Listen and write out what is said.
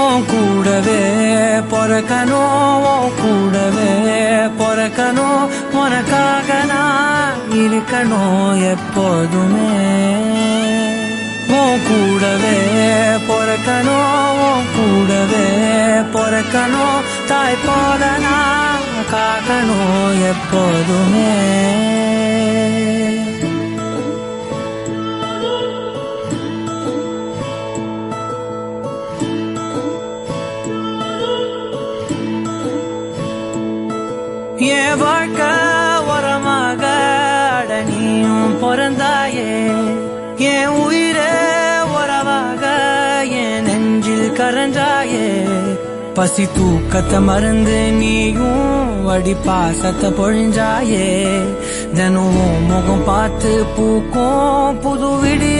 உன் கூடவே பொறக்கணும், உன் கூடவே பொறக்கணும், உனக்காக நான் இருக்கணும் எப்போதுமே. உன் கூடவே பொறக்கணும், உன் கூடவே பொறக்கணும், தாய் போல நான் காக்கணும் எப்போதுமே. என் வாழ்க்கை உரமாக அடனியும் பிறந்தாயே, என் உயிரே உறவாக என் நெஞ்சில் கரஞ்சாயே. பசி தூக்கத்தை மறந்து நீயும் அடி பாசத்தை பொழிஞ்சாயே. தினமும் முகம் பார்த்து பூக்கும் புது விடி